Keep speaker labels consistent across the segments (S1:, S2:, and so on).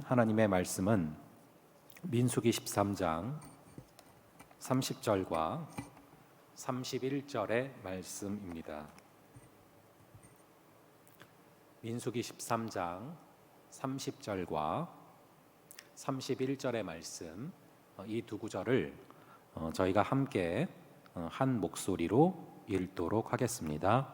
S1: 하나님의 말씀은 민수기 13장 30절과 31절의 말씀입니다. 민수기 13장 30절과 31절의 말씀, 이 두 구절을 저희가 함께 한 목소리로 읽도록 하겠습니다.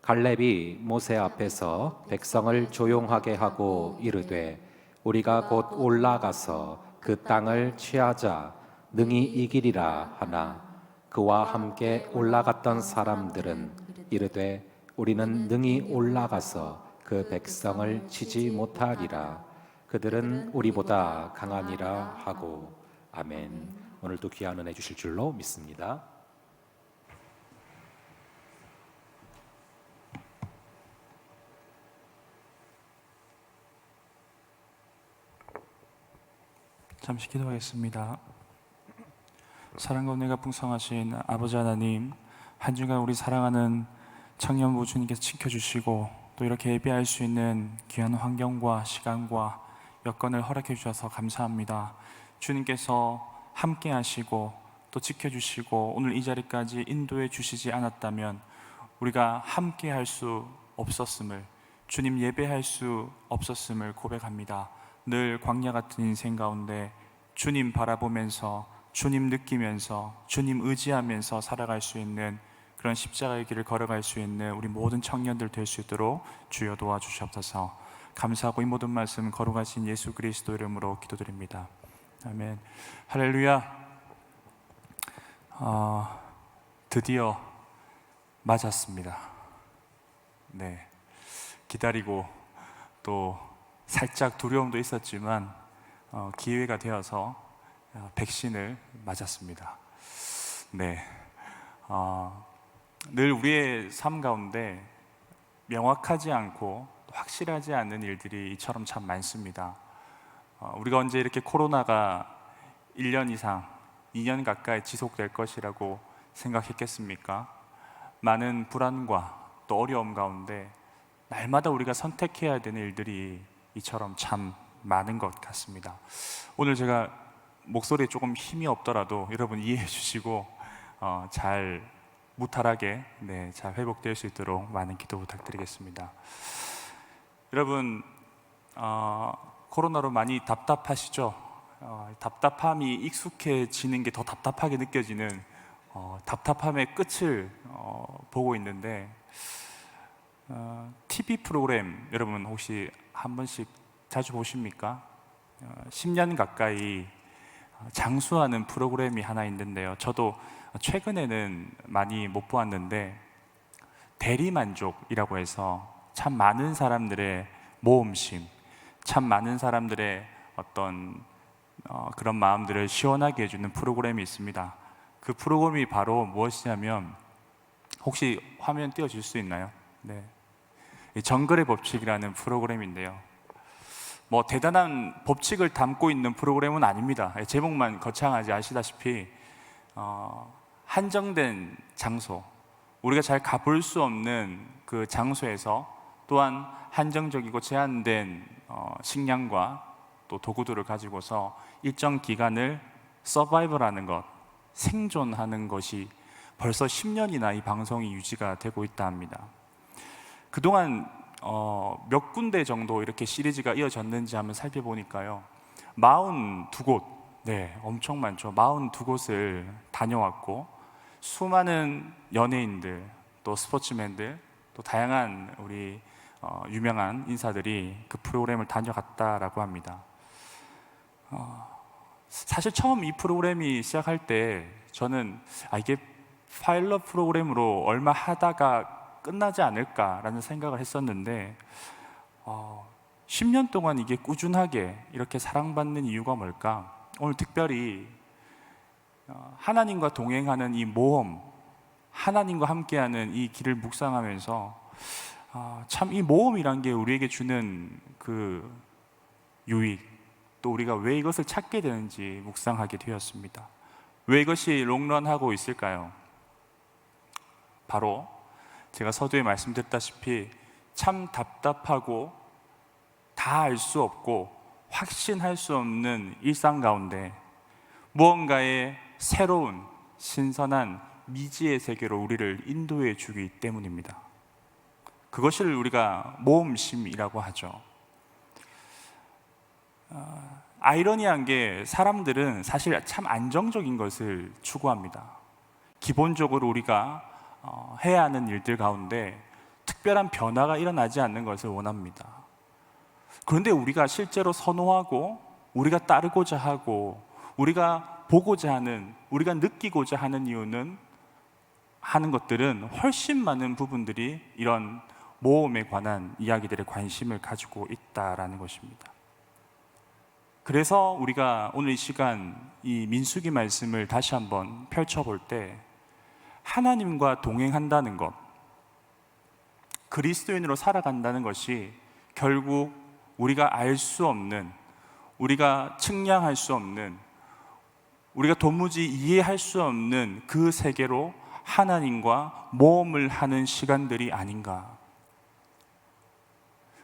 S1: 갈렙이 모세 앞에서 백성을 조용하게 하고 이르되 우리가 곧 올라가서 그 땅을 취하자 능히 이기리라 하나 그와 함께 올라갔던 사람들은 이르되 우리는 능히 올라가서 그 백성을 치지 못하리라. 그들은 우리보다 강하니라 하고. 아멘. 오늘도 귀한 은혜 주실 줄로 믿습니다.
S2: 잠시 기도하겠습니다. 사랑과 은혜가 풍성하신 아버지 하나님, 한 주간 우리 사랑하는 청년부 주님께서 지켜주시고 또 이렇게 예배할 수 있는 귀한 환경과 시간과 여건을 허락해 주셔서 감사합니다. 주님께서 함께 하시고 또 지켜주시고 오늘 이 자리까지 인도해 주시지 않았다면 우리가 함께 할 수 없었음을, 주님 예배할 수 없었음을 고백합니다. 늘 광야 같은 인생 가운데 주님 바라보면서, 주님 느끼면서, 주님 의지하면서 살아갈 수 있는 그런 십자가의 길을 걸어갈 수 있는 우리 모든 청년들 될 수 있도록 주여 도와주시옵소서. 감사하고 이 모든 말씀 거룩하신 예수 그리스도 이름으로 기도드립니다. 아멘. 할렐루야. 드디어 맞았습니다. 네, 기다리고 또 살짝 두려움도 있었지만 기회가 되어서 백신을 맞았습니다. 네, 늘 우리의 삶 가운데 명확하지 않고 확실하지 않는 일들이 이처럼 참 많습니다. 우리가 언제 이렇게 코로나가 1년 이상, 2년 가까이 지속될 것이라고 생각했겠습니까? 많은 불안과 또 어려움 가운데 날마다 우리가 선택해야 되는 일들이 이처럼 참 많은 것 같습니다. 오늘 제가 목소리에 조금 힘이 없더라도 여러분 이해해 주시고 잘 무탈하게 잘 회복될 수 있도록 많은 기도 부탁드리겠습니다. 여러분 코로나로 많이 답답하시죠? 답답함이 익숙해지는 게 더 답답하게 느껴지는 답답함의 끝을 보고 있는데 TV 프로그램 여러분 혹시 한 번씩 자주 보십니까? 10년 가까이 장수하는 프로그램이 하나 있는데요, 저도 최근에는 많이 못 보았는데 대리만족이라고 해서 참 많은 사람들의 모험심, 참 많은 사람들의 어떤 그런 마음들을 시원하게 해주는 프로그램이 있습니다. 그 프로그램이 바로 무엇이냐면, 혹시 화면 띄워줄 수 있나요? 네, 정글의 법칙이라는 프로그램인데요, 뭐 대단한 법칙을 담고 있는 프로그램은 아닙니다. 제목만 거창하지 아시다시피 한정된 장소, 우리가 잘 가볼 수 없는 그 장소에서 또한 한정적이고 제한된 식량과 또 도구들을 가지고서 일정 기간을 서바이벌하는 것, 생존하는 것이 벌써 10년이나 이 방송이 유지가 되고 있다 합니다. 그동안 몇 군데 정도 이렇게 시리즈가 이어졌는지 한번 살펴보니까요, 42곳, 네, 엄청 많죠. 42곳을 다녀왔고 수많은 연예인들, 또 스포츠맨들, 또 다양한 우리 유명한 인사들이 그 프로그램을 다녀갔다라고 합니다. 사실 처음 이 프로그램이 시작할 때 저는 이게 파일럿 프로그램으로 얼마 하다가 끝나지 않을까라는 생각을 했었는데 10년 동안 이게 꾸준하게 이렇게 사랑받는 이유가 뭘까? 오늘 특별히 하나님과 동행하는 이 모험, 하나님과 함께하는 이 길을 묵상하면서 참 이 모험이란 게 우리에게 주는 그 유익, 또 우리가 왜 이것을 찾게 되는지 묵상하게 되었습니다. 왜 이것이 롱런하고 있을까요? 바로 제가 서두에 말씀드렸다시피 참 답답하고 다 알 수 없고 확신할 수 없는 일상 가운데 무언가의 새로운 신선한 미지의 세계로 우리를 인도해 주기 때문입니다. 그것을 우리가 모험심이라고 하죠. 아이러니한 게 사람들은 사실 참 안정적인 것을 추구합니다. 기본적으로 우리가 해야 하는 일들 가운데 특별한 변화가 일어나지 않는 것을 원합니다. 그런데 우리가 실제로 선호하고 우리가 따르고자 하고 우리가 보고자 하는, 우리가 느끼고자 하는 이유는 하는 것들은 훨씬 많은 부분들이 이런 모험에 관한 이야기들에 관심을 가지고 있다라는 것입니다. 그래서 우리가 오늘 이 시간 이 민수기 말씀을 다시 한번 펼쳐볼 때 하나님과 동행한다는 것, 그리스도인으로 살아간다는 것이 결국 우리가 알 수 없는, 우리가 측량할 수 없는, 우리가 도무지 이해할 수 없는 그 세계로 하나님과 모험을 하는 시간들이 아닌가.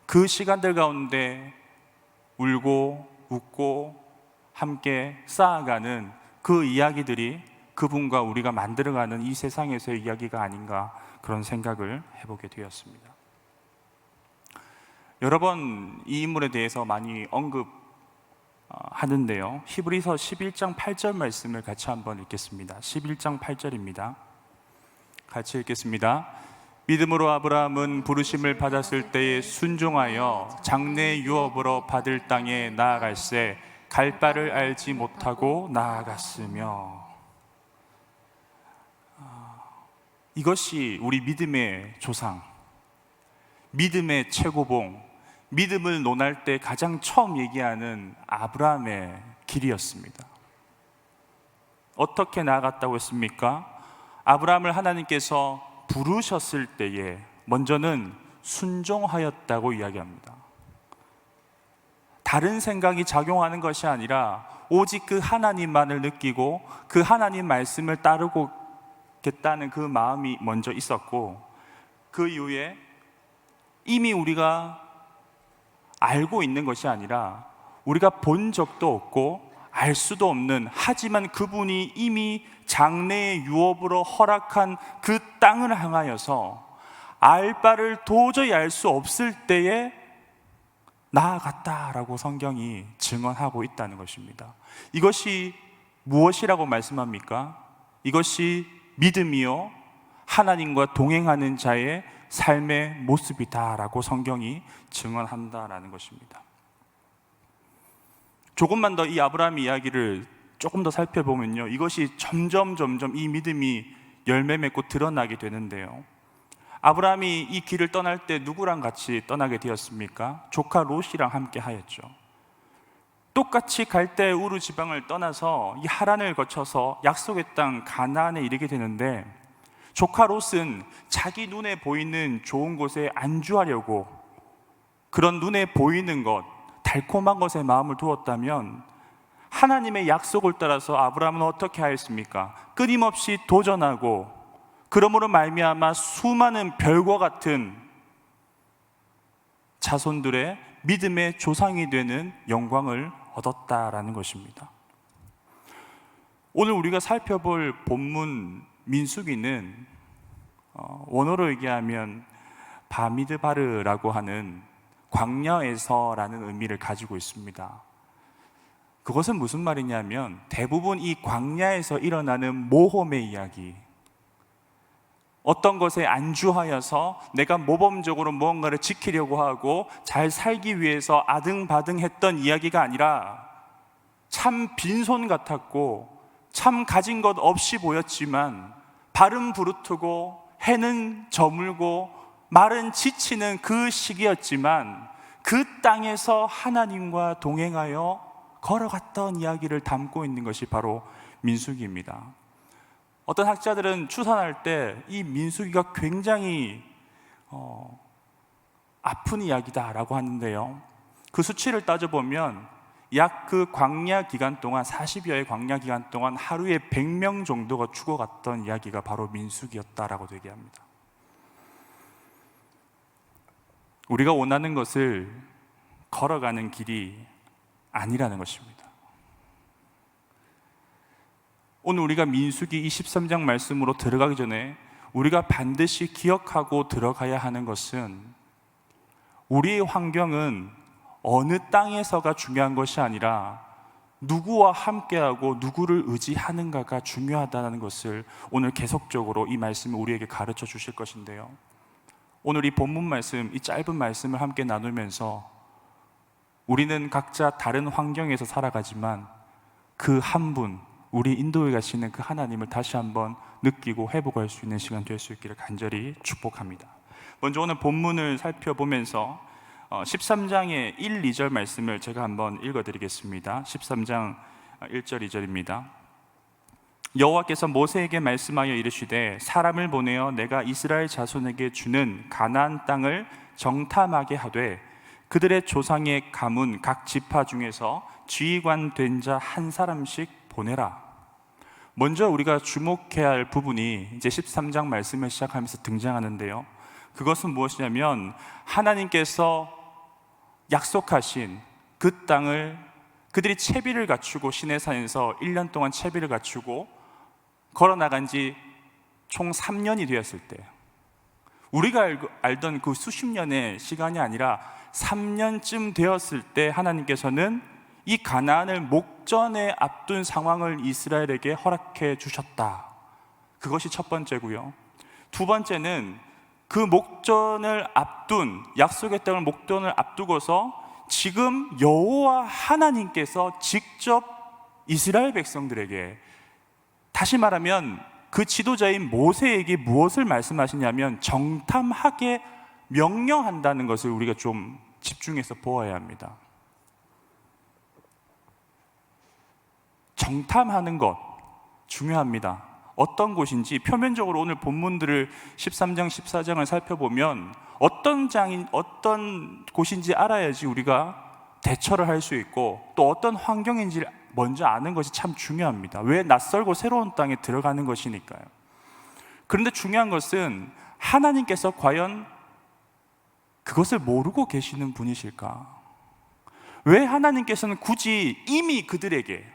S2: 그 시간들 가운데 울고 웃고 함께 쌓아가는 그 이야기들이 그분과 우리가 만들어가는 이 세상에서의 이야기가 아닌가, 그런 생각을 해보게 되었습니다. 여러 번 이 인물에 대해서 많이 언급하는데요, 히브리서 11장 8절 말씀을 같이 한번 읽겠습니다. 11장 8절입니다. 같이 읽겠습니다. 믿음으로 아브라함은 부르심을 받았을 때에 순종하여 장래 유업으로 받을 땅에 나아갈새 갈 바를 알지 못하고 나아갔으며. 이것이 우리 믿음의 조상, 믿음의 최고봉, 믿음을 논할 때 가장 처음 얘기하는 아브라함의 길이었습니다. 어떻게 나아갔다고 했습니까? 아브라함을 하나님께서 부르셨을 때에 먼저는 순종하였다고 이야기합니다. 다른 생각이 작용하는 것이 아니라 오직 그 하나님만을 느끼고 그 하나님 말씀을 따르겠다는 그 마음이 먼저 있었고, 그 이후에 이미 우리가 알고 있는 것이 아니라 우리가 본 적도 없고 알 수도 없는, 하지만 그분이 이미 장래의 유업으로 허락한 그 땅을 향하여서 알 바를 도저히 알 수 없을 때에 나아갔다라고 성경이 증언하고 있다는 것입니다. 이것이 무엇이라고 말씀합니까? 이것이 믿음이요 하나님과 동행하는 자의 삶의 모습이다라고 성경이 증언한다라는 것입니다. 조금만 더 이 아브라함 이야기를 조금 더 살펴보면요, 이것이 점점 이 믿음이 열매 맺고 드러나게 되는데요, 아브라함이 이 길을 떠날 때 누구랑 같이 떠나게 되었습니까? 조카 롯이랑 함께 하였죠. 똑같이 갈대 우르 지방을 떠나서 이 하란을 거쳐서 약속의 땅 가나안에 이르게 되는데, 조카 롯은 자기 눈에 보이는 좋은 곳에 안주하려고 그런 눈에 보이는 것, 달콤한 것에 마음을 두었다면, 하나님의 약속을 따라서 아브라함은 어떻게 하였습니까? 끊임없이 도전하고 그러므로 말미암아 수많은 별과 같은 자손들의 믿음의 조상이 되는 영광을 얻었다라는 것입니다. 오늘 우리가 살펴볼 본문 민수기는 원어로 얘기하면 바미드바르라고 하는 광야에서라는 의미를 가지고 있습니다. 그것은 무슨 말이냐면, 대부분 이 광야에서 일어나는 모험의 이야기, 어떤 것에 안주하여서 내가 모범적으로 무언가를 지키려고 하고 잘 살기 위해서 아등바등했던 이야기가 아니라, 참 빈손 같았고 참 가진 것 없이 보였지만 발은 부르트고 해는 저물고 말은 지치는 그 시기였지만, 그 땅에서 하나님과 동행하여 걸어갔던 이야기를 담고 있는 것이 바로 민수기입니다. 어떤 학자들은 추산할 때 이 민수기가 굉장히 아픈 이야기다라고 하는데요, 그 수치를 따져보면 약 그 광야 기간 동안, 40여의 광야 기간 동안 하루에 100명 정도가 죽어갔던 이야기가 바로 민수기였다라고 얘기합니다. 우리가 원하는 것을 걸어가는 길이 아니라는 것입니다. 오늘 우리가 민수기 23장 말씀으로 들어가기 전에 우리가 반드시 기억하고 들어가야 하는 것은 우리의 환경은 어느 땅에서가 중요한 것이 아니라 누구와 함께하고 누구를 의지하는가가 중요하다는 것을 오늘 계속적으로 이 말씀이 우리에게 가르쳐 주실 것인데요, 오늘 이 본문 말씀, 이 짧은 말씀을 함께 나누면서 우리는 각자 다른 환경에서 살아가지만 그 한 분, 우리 인도에 가시는 그 하나님을 다시 한번 느끼고 회복할 수 있는 시간 될 수 있기를 간절히 축복합니다. 먼저 오늘 본문을 살펴보면서 13장의 1, 2절 말씀을 제가 한번 읽어드리겠습니다. 13장 1절 2절입니다. 여호와께서 모세에게 말씀하여 이르시되 사람을 보내어 내가 이스라엘 자손에게 주는 가나안 땅을 정탐하게 하되 그들의 조상의 가문 각 지파 중에서 지휘관 된 자 한 사람씩 보내라. 먼저 우리가 주목해야 할 부분이 이제 13장 말씀을 시작하면서 등장하는데요, 그것은 무엇이냐면 하나님께서 약속하신 그 땅을 그들이 채비를 갖추고 시내산에서 1년 동안 채비를 갖추고 걸어나간 지 총 3년이 되었을 때, 우리가 알던 그 수십 년의 시간이 아니라 3년쯤 되었을 때 하나님께서는 이 가나안을 목전에 앞둔 상황을 이스라엘에게 허락해 주셨다. 그것이 첫 번째고요. 두 번째는 그 목전을 앞둔, 약속의 땅을 목전을 앞두고서 지금 여호와 하나님께서 직접 이스라엘 백성들에게, 다시 말하면 그 지도자인 모세에게 무엇을 말씀하시냐면 정탐하게 명령한다는 것을 우리가 좀 집중해서 보아야 합니다. 정탐하는 것 중요합니다. 어떤 곳인지 표면적으로 오늘 본문들을 13장, 14장을 살펴보면 어떤 곳인지 알아야지 우리가 대처를 할 수 있고 또 어떤 환경인지 먼저 아는 것이 참 중요합니다. 왜? 낯설고 새로운 땅에 들어가는 것이니까요. 그런데 중요한 것은 하나님께서 과연 그것을 모르고 계시는 분이실까? 왜 하나님께서는 굳이 이미 그들에게,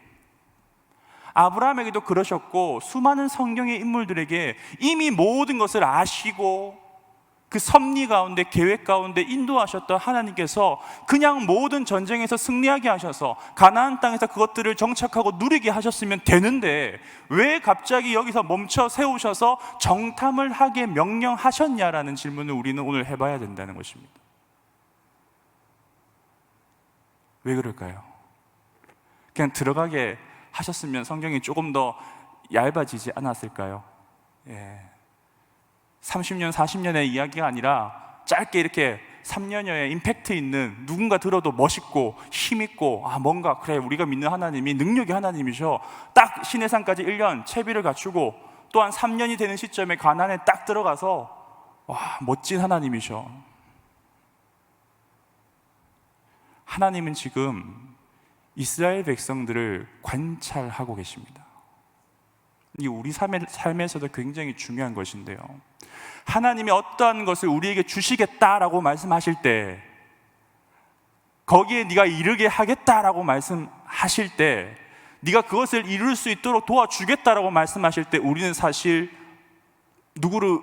S2: 아브라함에게도 그러셨고 수많은 성경의 인물들에게 이미 모든 것을 아시고 그 섭리 가운데, 계획 가운데 인도하셨던 하나님께서 그냥 모든 전쟁에서 승리하게 하셔서 가나안 땅에서 그것들을 정착하고 누리게 하셨으면 되는데 왜 갑자기 여기서 멈춰 세우셔서 정탐을 하게 명령하셨냐라는 질문을 우리는 오늘 해봐야 된다는 것입니다. 왜 그럴까요? 그냥 들어가게 하셨으면 성경이 조금 더 얇아지지 않았을까요? 30년, 40년의 이야기가 아니라 짧게 이렇게 3년여의 임팩트 있는, 누군가 들어도 멋있고 힘있고 뭔가 그래 우리가 믿는 하나님이 능력의 하나님이셔. 딱 시내산까지 1년 채비를 갖추고 또한 3년이 되는 시점에 가나안에 딱 들어가서 멋진 하나님이셔. 하나님은 지금 이스라엘 백성들을 관찰하고 계십니다. 이게 우리 삶에서도 굉장히 중요한 것인데요, 하나님이 어떠한 것을 우리에게 주시겠다라고 말씀하실 때, 거기에 네가 이르게 하겠다라고 말씀하실 때, 네가 그것을 이룰 수 있도록 도와주겠다라고 말씀하실 때 우리는 사실 누구를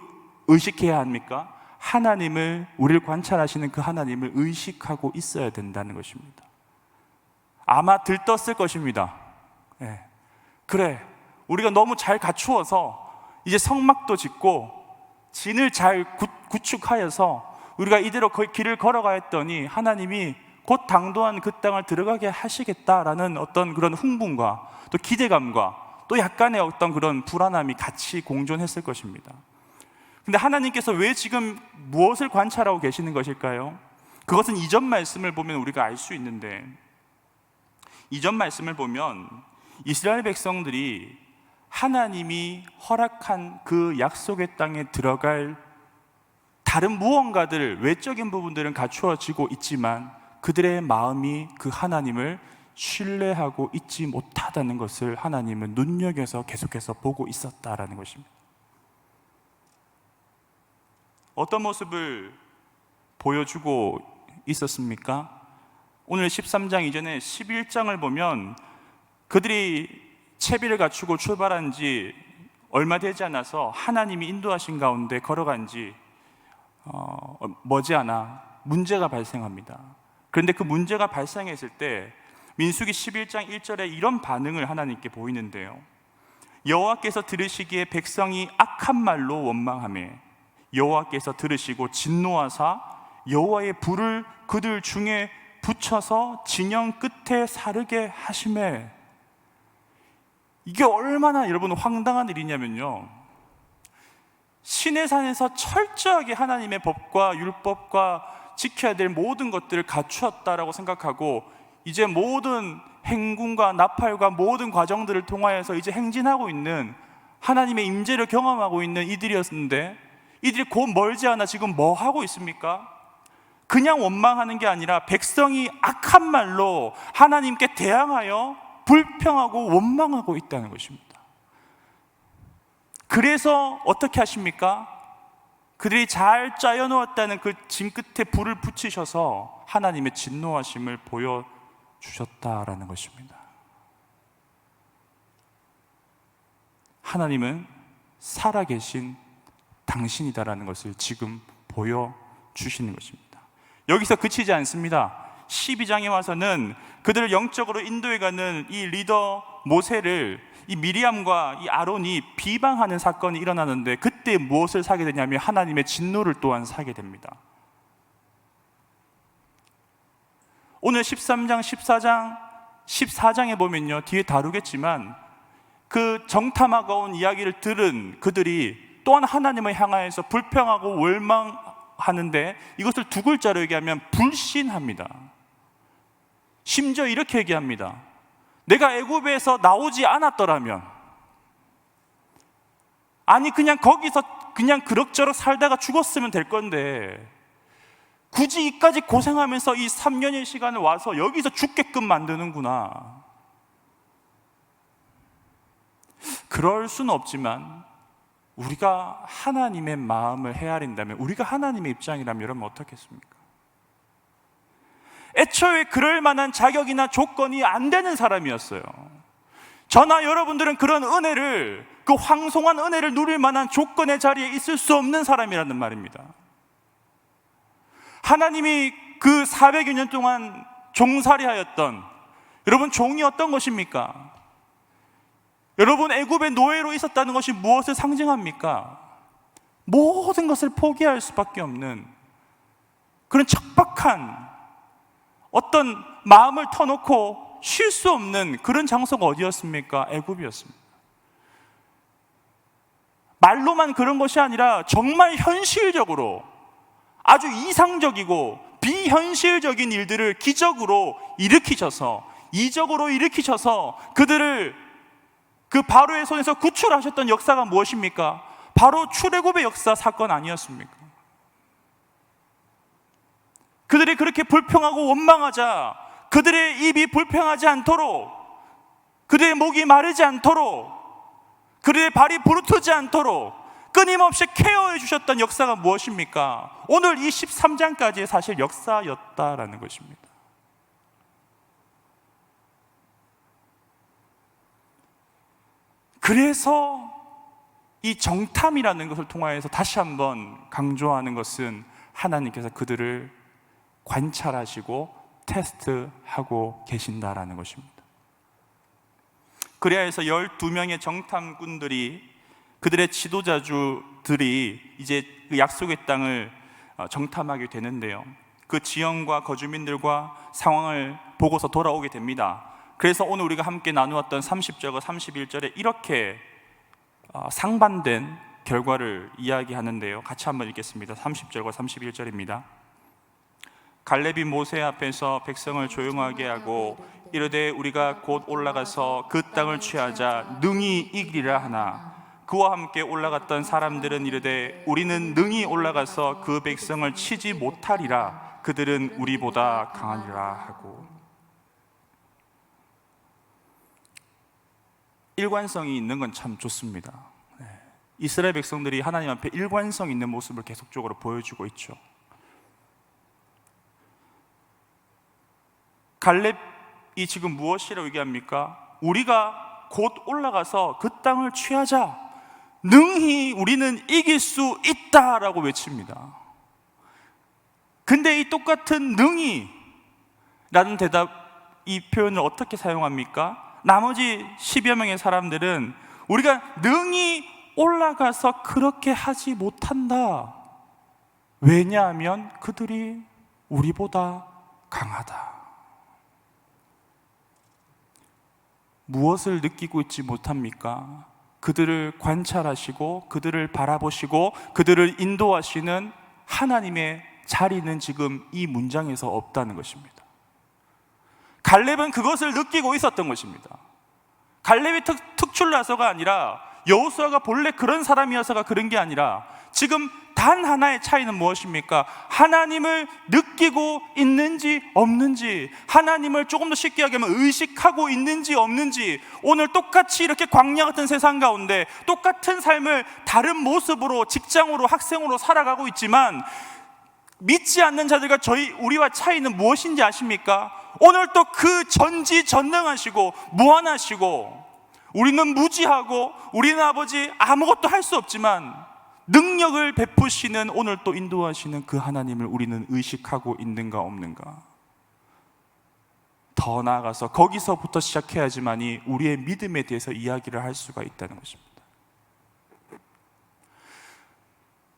S2: 의식해야 합니까? 하나님을, 우리를 관찰하시는 그 하나님을 의식하고 있어야 된다는 것입니다. 아마 들떴을 것입니다. 그래, 우리가 너무 잘 갖추어서 이제 성막도 짓고 진을 잘 구축하여서 우리가 이대로 그 길을 걸어가 했더니 하나님이 곧 당도한 그 땅을 들어가게 하시겠다라는 어떤 그런 흥분과 또 기대감과 또 약간의 어떤 그런 불안함이 같이 공존했을 것입니다. 근데 하나님께서 왜 지금 무엇을 관찰하고 계시는 것일까요? 그것은 이전 말씀을 보면 우리가 알 수 있는데, 이전 말씀을 보면 이스라엘 백성들이 하나님이 허락한 그 약속의 땅에 들어갈 다른 무언가들, 외적인 부분들은 갖추어지고 있지만 그들의 마음이 그 하나님을 신뢰하고 있지 못하다는 것을 하나님은 눈여겨서 계속해서 보고 있었다라는 것입니다. 어떤 모습을 보여주고 있었습니까? 오늘 13장 이전에 11장을 보면 그들이 채비를 갖추고 출발한 지 얼마 되지 않아서 하나님이 인도하신 가운데 걸어간 지 머지않아 문제가 발생합니다. 그런데 그 문제가 발생했을 때 민수기 11장 1절에 이런 반응을 하나님께 보이는데요. 여호와께서 들으시기에 백성이 악한 말로 원망하매 여호와께서 들으시고 진노하사 여호와의 불을 그들 중에 붙여서 진영 끝에 사르게 하시매. 이게 얼마나 여러분 황당한 일이냐면요, 시내산에서 철저하게 하나님의 법과 율법과 지켜야 될 모든 것들을 갖추었다라고 생각하고 이제 모든 행군과 나팔과 모든 과정들을 통하여서 이제 행진하고 있는 하나님의 임재를 경험하고 있는 이들이었는데, 이들이 곧 멀지 않아 지금 뭐 하고 있습니까? 그냥 원망하는 게 아니라 백성이 악한 말로 하나님께 대항하여 불평하고 원망하고 있다는 것입니다. 그래서 어떻게 하십니까? 그들이 잘 짜여놓았다는 그 짐 끝에 불을 붙이셔서 하나님의 진노하심을 보여주셨다라는 것입니다. 하나님은 살아계신 당신이다라는 것을 지금 보여주시는 것입니다. 여기서 그치지 않습니다. 12장에 와서는 그들을 영적으로 인도해가는 이 리더 모세를 이 미리암과 이 아론이 비방하는 사건이 일어나는데, 그때 무엇을 사게 되냐면 하나님의 진노를 또한 사게 됩니다. 오늘 13장, 14장, 14장에 보면요, 뒤에 다루겠지만 그 정탐하고 온 이야기를 들은 그들이 또한 하나님을 향하여서 불평하고 원망하는데, 이것을 두 글자로 얘기하면 불신합니다. 심지어 이렇게 얘기합니다. 내가 애굽에서 나오지 않았더라면, 아니 그냥 거기서 그냥 그럭저럭 살다가 죽었으면 될 건데 굳이 이까지 고생하면서 이 3년의 시간을 와서 여기서 죽게끔 만드는구나. 그럴 수는 없지만 우리가 하나님의 마음을 헤아린다면, 우리가 하나님의 입장이라면 여러분 어떻겠습니까? 애초에 그럴 만한 자격이나 조건이 안 되는 사람이었어요. 저나 여러분들은 그런 은혜를, 그 황송한 은혜를 누릴 만한 조건의 자리에 있을 수 없는 사람이라는 말입니다. 하나님이 그 400여 년 동안 종살이하였던, 여러분 종이 어떤 것입니까? 여러분 애굽의 노예로 있었다는 것이 무엇을 상징합니까? 모든 것을 포기할 수밖에 없는 그런 척박한, 어떤 마음을 터놓고 쉴 수 없는 그런 장소가 어디였습니까? 애굽이었습니다. 말로만 그런 것이 아니라 정말 현실적으로 아주 이상적이고 비현실적인 일들을 기적으로 일으키셔서, 이적으로 일으키셔서 그들을 그 바로의 손에서 구출하셨던 역사가 무엇입니까? 바로 출애굽의 역사 사건 아니었습니까? 그들이 그렇게 불평하고 원망하자 그들의 입이 불평하지 않도록, 그들의 목이 마르지 않도록, 그들의 발이 부르트지 않도록 끊임없이 케어해 주셨던 역사가 무엇입니까? 오늘 이 13장까지의 사실 역사였다라는 것입니다. 그래서 이 정탐이라는 것을 통하여서 다시 한번 강조하는 것은 하나님께서 그들을 관찰하시고 테스트하고 계신다라는 것입니다. 그래야 해서 12명의 정탐꾼들이, 그들의 지도자들이 이제 그 약속의 땅을 정탐하게 되는데요, 그 지형과 거주민들과 상황을 보고서 돌아오게 됩니다. 그래서 오늘 우리가 함께 나누었던 30절과 31절에 이렇게 상반된 결과를 이야기하는데요, 같이 한번 읽겠습니다. 30절과 31절입니다. 갈렙이 모세 앞에서 백성을 조용하게 하고 이르되 우리가 곧 올라가서 그 땅을 취하자 능히 이기리라 하나, 그와 함께 올라갔던 사람들은 이르되 우리는 능히 올라가서 그 백성을 치지 못하리라, 그들은 우리보다 강하리라 하고. 일관성이 있는 건 참 좋습니다. 이스라엘 백성들이 하나님 앞에 일관성 있는 모습을 계속적으로 보여주고 있죠. 갈렙이 지금 무엇이라고 얘기합니까? 우리가 곧 올라가서 그 땅을 취하자. 능히 우리는 이길 수 있다라고 외칩니다. 근데 이 똑같은 능히 라는 이 표현을 어떻게 사용합니까? 나머지 10여 명의 사람들은 우리가 능히 올라가서 그렇게 하지 못한다. 왜냐하면 그들이 우리보다 강하다. 무엇을 느끼고 있지 못합니까? 그들을 관찰하시고 그들을 바라보시고 그들을 인도하시는 하나님의 자리는 지금 이 문장에서 없다는 것입니다. 갈렙은 그것을 느끼고 있었던 것입니다. 갈렙이 특출나서가 아니라, 여호수아가 본래 그런 사람이어서가 그런 게 아니라, 지금 단 하나의 차이는 무엇입니까? 하나님을 느끼고 있는지 없는지, 하나님을 조금 더 쉽게 얘기하면 의식하고 있는지 없는지. 오늘 똑같이 이렇게 광야 같은 세상 가운데 똑같은 삶을 다른 모습으로, 직장으로, 학생으로 살아가고 있지만 믿지 않는 자들과 우리와 차이는 무엇인지 아십니까? 오늘 또 그 전지전능하시고 무한하시고, 우리는 무지하고 우리는 아버지 아무것도 할 수 없지만 능력을 베푸시는, 오늘 또 인도하시는 그 하나님을 우리는 의식하고 있는가 없는가? 더 나아가서 거기서부터 시작해야지만이 우리의 믿음에 대해서 이야기를 할 수가 있다는 것입니다.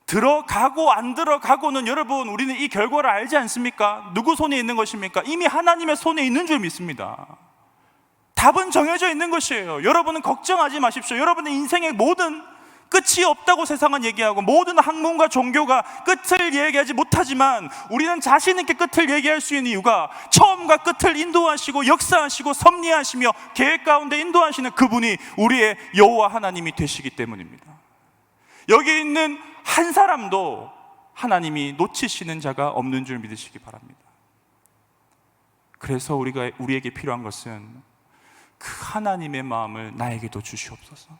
S2: 들어가고 안 들어가고는, 여러분, 우리는 이 결과를 알지 않습니까? 누구 손에 있는 것입니까? 이미 하나님의 손에 있는 줄 믿습니다. 답은 정해져 있는 것이에요. 여러분은 걱정하지 마십시오. 여러분의 인생의 모든 끝이 없다고 세상은 얘기하고, 모든 학문과 종교가 끝을 얘기하지 못하지만 우리는 자신 있게 끝을 얘기할 수 있는 이유가, 처음과 끝을 인도하시고 역사하시고 섭리하시며 계획 가운데 인도하시는 그분이 우리의 여호와 하나님이 되시기 때문입니다. 여기 있는 한 사람도 하나님이 놓치시는 자가 없는 줄 믿으시기 바랍니다. 그래서 우리에게 필요한 것은 그 하나님의 마음을 나에게도 주시옵소서.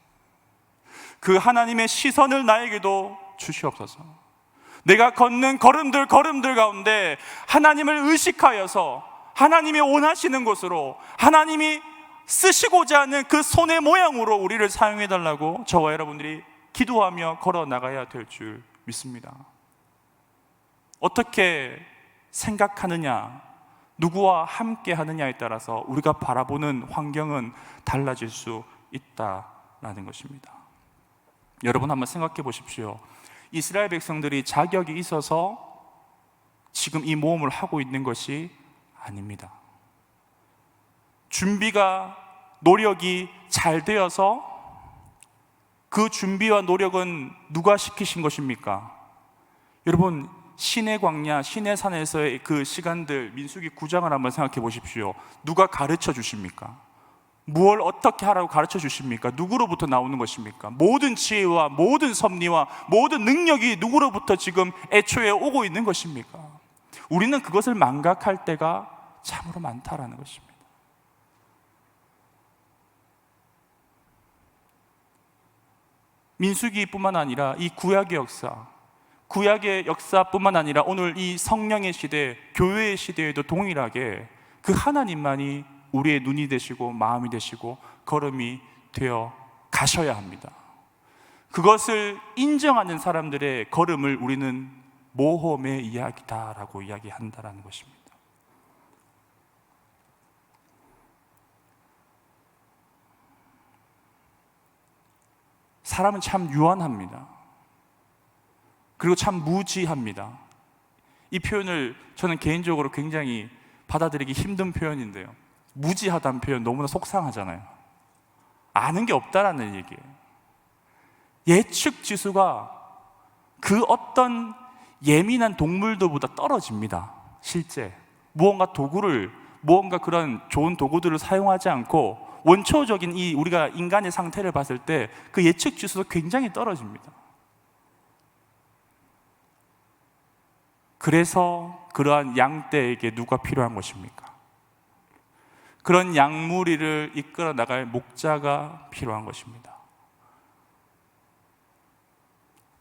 S2: 그 하나님의 시선을 나에게도 주시옵소서. 내가 걷는 걸음들 가운데 하나님을 의식하여서 하나님이 원하시는 곳으로, 하나님이 쓰시고자 하는 그 손의 모양으로 우리를 사용해달라고 저와 여러분들이 기도하며 걸어 나가야 될 줄 믿습니다. 어떻게 생각하느냐, 누구와 함께 하느냐에 따라서 우리가 바라보는 환경은 달라질 수 있다라는 것입니다. 여러분, 한번 생각해 보십시오. 이스라엘 백성들이 자격이 있어서 지금 이 모험을 하고 있는 것이 아닙니다. 준비가, 노력이 잘 되어서, 그 준비와 노력은 누가 시키신 것입니까? 여러분, 신의 광야, 신의 산에서의 그 시간들, 민수기 9장을 한번 생각해 보십시오. 누가 가르쳐 주십니까? 무엇을 어떻게 하라고 가르쳐 주십니까? 누구로부터 나오는 것입니까? 모든 지혜와 모든 섭리와 모든 능력이 누구로부터 지금 애초에 오고 있는 것입니까? 우리는 그것을 망각할 때가 참으로 많다라는 것입니다. 민수기뿐만 아니라 이 구약의 역사뿐만 아니라 오늘 이 성령의 시대, 교회의 시대에도 동일하게 그 하나님만이 우리의 눈이 되시고 마음이 되시고 걸음이 되어 가셔야 합니다. 그것을 인정하는 사람들의 걸음을 우리는 모험의 이야기다라고 이야기한다라는 것입니다. 사람은 참 유한합니다. 그리고 참 무지합니다. 이 표현을 저는 개인적으로 굉장히 받아들이기 힘든 표현인데요, 무지하다는 표현 너무나 속상하잖아요. 아는 게 없다라는 얘기예요. 예측 지수가 그 어떤 예민한 동물들보다 떨어집니다. 실제 무언가 그런 좋은 도구들을 사용하지 않고 원초적인 우리가 인간의 상태를 봤을 때 그 예측 지수도 굉장히 떨어집니다. 그래서 그러한 양떼에게 누가 필요한 것입니까? 그런 양무리를 이끌어 나갈 목자가 필요한 것입니다.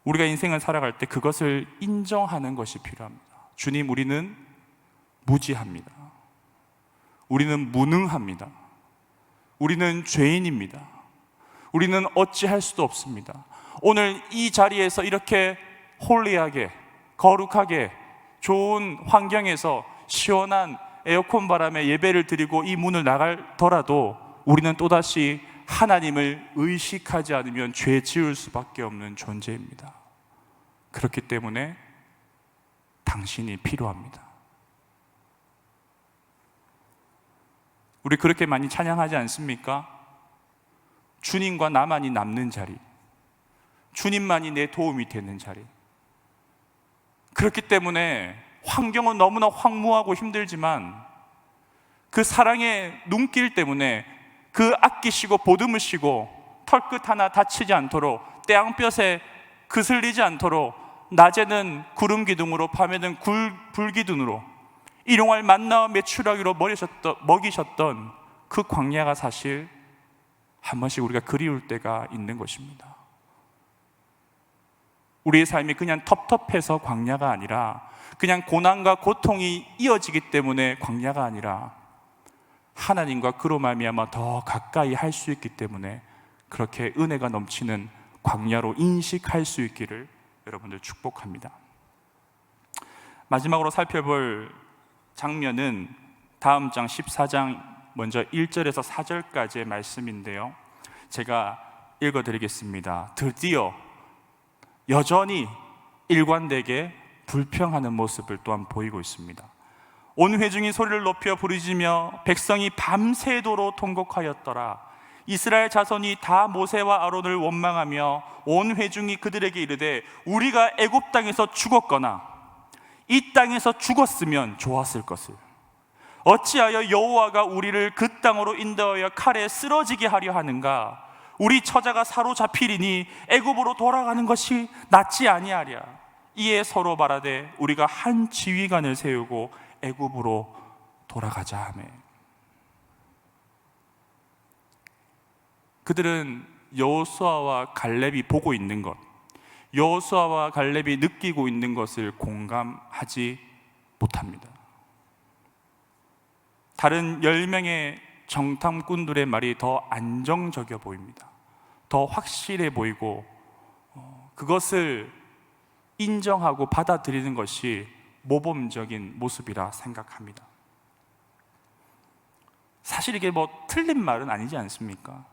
S2: 우리가 인생을 살아갈 때 그것을 인정하는 것이 필요합니다. 주님, 우리는 무지합니다. 우리는 무능합니다. 우리는 죄인입니다. 우리는 어찌할 수도 없습니다. 오늘 이 자리에서 이렇게 홀리하게, 거룩하게, 좋은 환경에서 시원한 에어컨 바람에 예배를 드리고 이 문을 나가더라도 우리는 또다시 하나님을 의식하지 않으면 죄 지을 수밖에 없는 존재입니다. 그렇기 때문에 당신이 필요합니다. 우리 그렇게 많이 찬양하지 않습니까? 주님과 나만이 남는 자리, 주님만이 내 도움이 되는 자리. 그렇기 때문에 환경은 너무나 황무하고 힘들지만 그 사랑의 눈길 때문에 그 아끼시고 보듬으시고 털끝 하나 다치지 않도록, 때앙볕에 그슬리지 않도록 낮에는 구름 기둥으로 밤에는 불 기둥으로 일용할 만나와 메추라기로 먹이셨던 그 광야가 사실 한 번씩 우리가 그리울 때가 있는 것입니다. 우리의 삶이 그냥 텁텁해서 광야가 아니라, 그냥 고난과 고통이 이어지기 때문에 광야가 아니라, 하나님과 그로 말미암아 더 가까이 할 수 있기 때문에 그렇게 은혜가 넘치는 광야로 인식할 수 있기를 여러분들 축복합니다. 마지막으로 살펴볼 장면은 다음 장 14장 먼저 1절에서 4절까지의 말씀인데요, 제가 읽어드리겠습니다. 드디어 여전히 일관되게 불평하는 모습을 또한 보이고 있습니다. 온 회중이 소리를 높여 부르짖으며 백성이 밤새도록 통곡하였더라. 이스라엘 자손이 다 모세와 아론을 원망하며 온 회중이 그들에게 이르되 우리가 애굽 땅에서 죽었거나 이 땅에서 죽었으면 좋았을 것을, 어찌하여 여호와가 우리를 그 땅으로 인도하여 칼에 쓰러지게 하려 하는가? 우리 처자가 사로잡히리니 애굽으로 돌아가는 것이 낫지 아니하랴. 이에 서로 말하되 우리가 한 지휘관을 세우고 애굽으로 돌아가자 하매. 그들은 여호수아와 갈렙이 보고 있는 것, 여호수아와 갈렙이 느끼고 있는 것을 공감하지 못합니다. 다른 10명의 정탐꾼들의 말이 더 안정적이어 보입니다. 더 확실해 보이고 그것을 인정하고 받아들이는 것이 모범적인 모습이라 생각합니다. 사실 이게 틀린 말은 아니지 않습니까?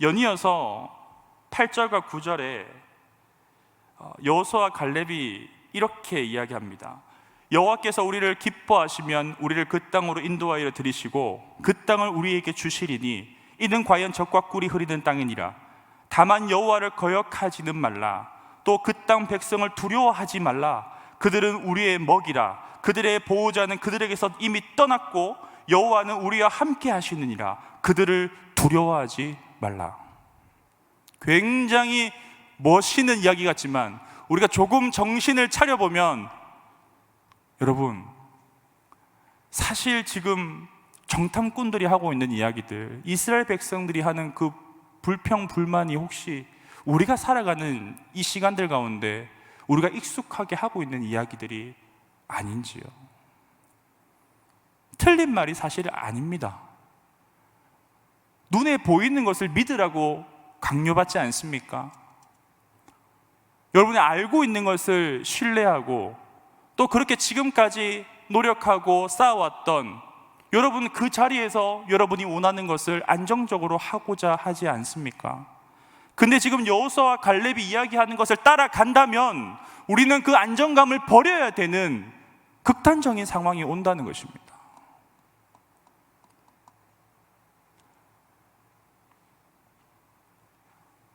S2: 연이어서 8절과 9절에 여호수아와 갈렙이 이렇게 이야기합니다. 여호와께서 우리를 기뻐하시면 우리를 그 땅으로 인도하여 들이시고 그 땅을 우리에게 주시리니 이는 과연 젖과 꿀이 흐르는 땅이니라. 다만 여호와를 거역하지는 말라. 또 그 땅 백성을 두려워하지 말라. 그들은 우리의 먹이라. 그들의 보호자는 그들에게서 이미 떠났고 여호와는 우리와 함께 하시느니라. 그들을 두려워하지 말라. 굉장히 멋있는 이야기 같지만 우리가 조금 정신을 차려보면, 여러분, 사실 지금 정탐꾼들이 하고 있는 이야기들, 이스라엘 백성들이 하는 그 불평, 불만이 혹시 우리가 살아가는 이 시간들 가운데 우리가 익숙하게 하고 있는 이야기들이 아닌지요? 틀린 말이 사실 아닙니다. 눈에 보이는 것을 믿으라고 강요받지 않습니까? 여러분이 알고 있는 것을 신뢰하고 또 그렇게 지금까지 노력하고 쌓아왔던 여러분 그 자리에서 여러분이 원하는 것을 안정적으로 하고자 하지 않습니까? 근데 지금 여호수아와 갈렙이 이야기하는 것을 따라간다면 우리는 그 안정감을 버려야 되는 극단적인 상황이 온다는 것입니다.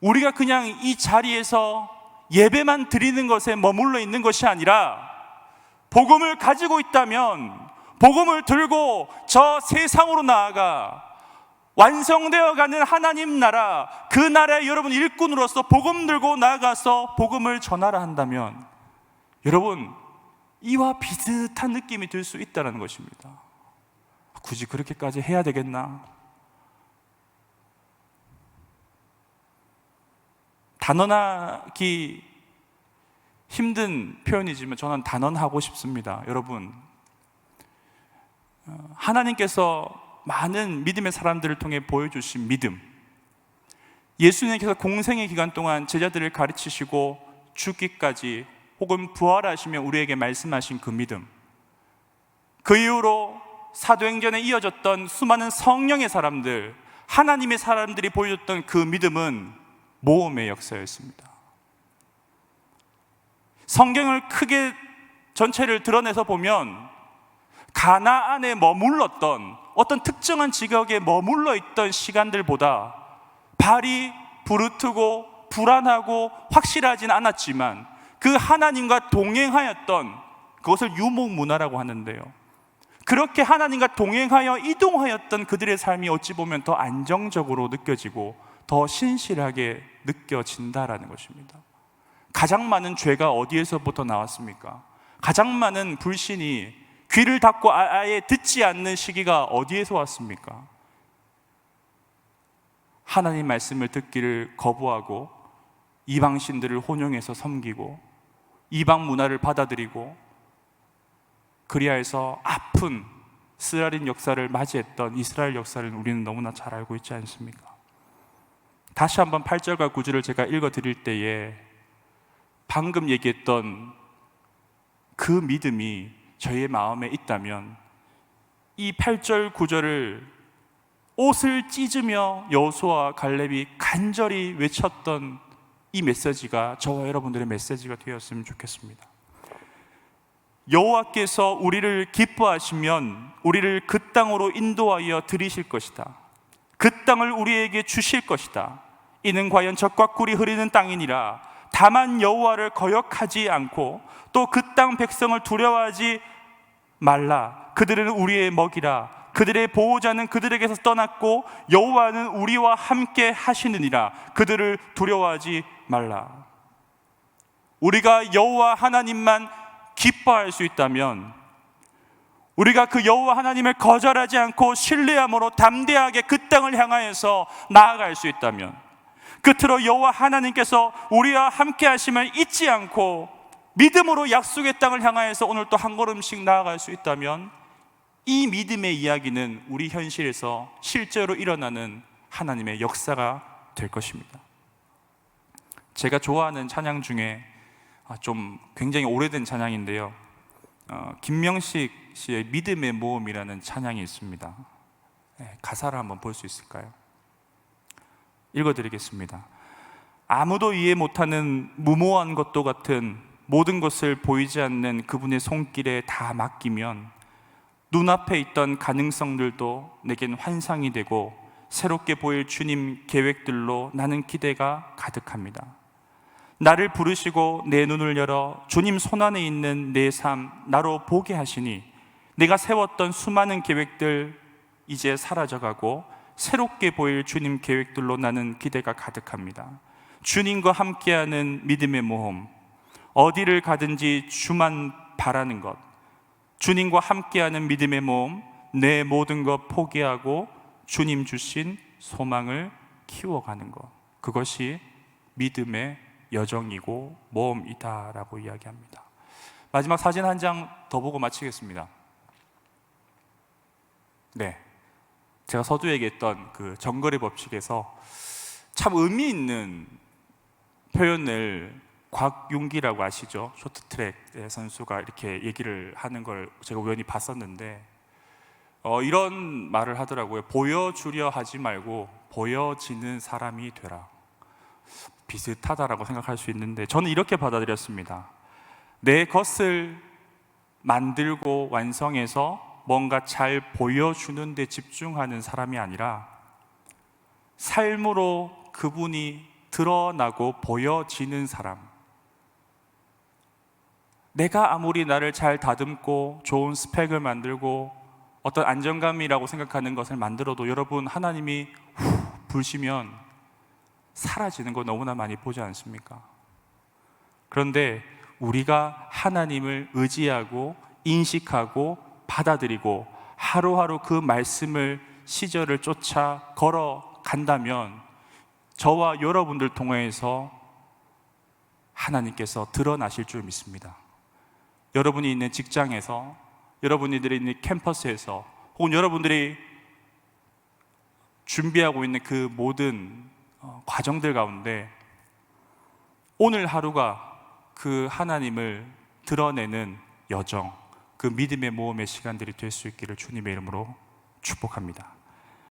S2: 우리가 그냥 이 자리에서 예배만 드리는 것에 머물러 있는 것이 아니라 복음을 가지고 있다면 복음을 들고 저 세상으로 나아가 완성되어 가는 하나님 나라, 그 나라의 여러분 일꾼으로서 복음 들고 나아가서 복음을 전하라 한다면 여러분 이와 비슷한 느낌이 들 수 있다는 것입니다. 굳이 그렇게까지 해야 되겠나? 단언하기 힘든 표현이지만 저는 단언하고 싶습니다. 여러분, 하나님께서 많은 믿음의 사람들을 통해 보여주신 믿음, 예수님께서 공생의 기간 동안 제자들을 가르치시고 죽기까지 혹은 부활하시며 우리에게 말씀하신 그 믿음, 그 이후로 사도행전에 이어졌던 수많은 성령의 사람들, 하나님의 사람들이 보여줬던 그 믿음은 모험의 역사였습니다. 성경을 크게 전체를 드러내서 보면 가나안에 머물렀던 어떤 특정한 지역에 머물러 있던 시간들보다 발이 부르트고 불안하고 확실하진 않았지만 그 하나님과 동행하였던, 그것을 유목문화라고 하는데요, 그렇게 하나님과 동행하여 이동하였던 그들의 삶이 어찌 보면 더 안정적으로 느껴지고 더 신실하게 느껴진다라는 것입니다. 가장 많은 죄가 어디에서부터 나왔습니까? 가장 많은 불신이 귀를 닫고 아예 듣지 않는 시기가 어디에서 왔습니까? 하나님 말씀을 듣기를 거부하고 이방신들을 혼용해서 섬기고 이방 문화를 받아들이고 그리하여서 아픈 스라린 역사를 맞이했던 이스라엘 역사를 우리는 너무나 잘 알고 있지 않습니까? 다시 한번 8절과 9절을 제가 읽어드릴 때에 방금 얘기했던 그 믿음이 저희의 마음에 있다면 이 8절 9절을 옷을 찢으며 여호수아와 갈렙이 간절히 외쳤던 이 메시지가 저와 여러분들의 메시지가 되었으면 좋겠습니다. 여호와께서 우리를 기뻐하시면 우리를 그 땅으로 인도하여 들이실 것이다. 그 땅을 우리에게 주실 것이다. 이는 과연 젖과 꿀이 흐르는 땅이니라. 다만 여호와를 거역하지 않고 또 그 땅 백성을 두려워하지 말라. 그들은 우리의 먹이라. 그들의 보호자는 그들에게서 떠났고 여호와는 우리와 함께 하시느니라. 그들을 두려워하지 말라. 우리가 여호와 하나님만 기뻐할 수 있다면, 우리가 그 여호와 하나님을 거절하지 않고 신뢰함으로 담대하게 그 땅을 향하여서 나아갈 수 있다면, 끝으로 여호와 하나님께서 우리와 함께 하심을 잊지 않고 믿음으로 약속의 땅을 향하여서 오늘 또 한 걸음씩 나아갈 수 있다면, 이 믿음의 이야기는 우리 현실에서 실제로 일어나는 하나님의 역사가 될 것입니다. 제가 좋아하는 찬양 중에 좀 굉장히 오래된 찬양인데요, 김명식 씨의 믿음의 모험이라는 찬양이 있습니다. 가사를 한번 볼 수 있을까요? 읽어드리겠습니다. 아무도 이해 못하는 무모한 것도 같은 모든 것을 보이지 않는 그분의 손길에 다 맡기면 눈앞에 있던 가능성들도 내겐 환상이 되고 새롭게 보일 주님 계획들로 나는 기대가 가득합니다. 나를 부르시고 내 눈을 열어 주님 손안에 있는 내 삶 나로 보게 하시니 내가 세웠던 수많은 계획들 이제 사라져가고 새롭게 보일 주님 계획들로 나는 기대가 가득합니다. 주님과 함께하는 믿음의 모험, 어디를 가든지 주만 바라는 것, 주님과 함께하는 믿음의 모험, 내 모든 것 포기하고 주님 주신 소망을 키워가는 것, 그것이 믿음의 여정이고 모험이다라고 이야기합니다. 마지막 사진 한 장 더 보고 마치겠습니다. 네, 제가 서두 얘기했던 그 정거리 법칙에서 참 의미 있는 표현을 곽윤기라고 아시죠? 쇼트트랙 선수가 이렇게 얘기를 하는 걸 제가 우연히 봤었는데 이런 말을 하더라고요. 보여주려 하지 말고 보여지는 사람이 되라. 비슷하다라고 생각할 수 있는데 저는 이렇게 받아들였습니다. 내 것을 만들고 완성해서 뭔가 잘 보여주는 데 집중하는 사람이 아니라 삶으로 그분이 드러나고 보여지는 사람, 내가 아무리 나를 잘 다듬고 좋은 스펙을 만들고 어떤 안정감이라고 생각하는 것을 만들어도 여러분, 하나님이 부시면 사라지는 거 너무나 많이 보지 않습니까? 그런데 우리가 하나님을 의지하고 인식하고 받아들이고 하루하루 그 말씀을 시절을 쫓아 걸어간다면 저와 여러분들 통해서 하나님께서 드러나실 줄 믿습니다. 여러분이 있는 직장에서, 여러분들이 있는 캠퍼스에서, 혹은 여러분들이 준비하고 있는 그 모든 과정들 가운데 오늘 하루가 그 하나님을 드러내는 여정, 그 믿음의 모험의 시간들이 될 수 있기를 주님의 이름으로 축복합니다.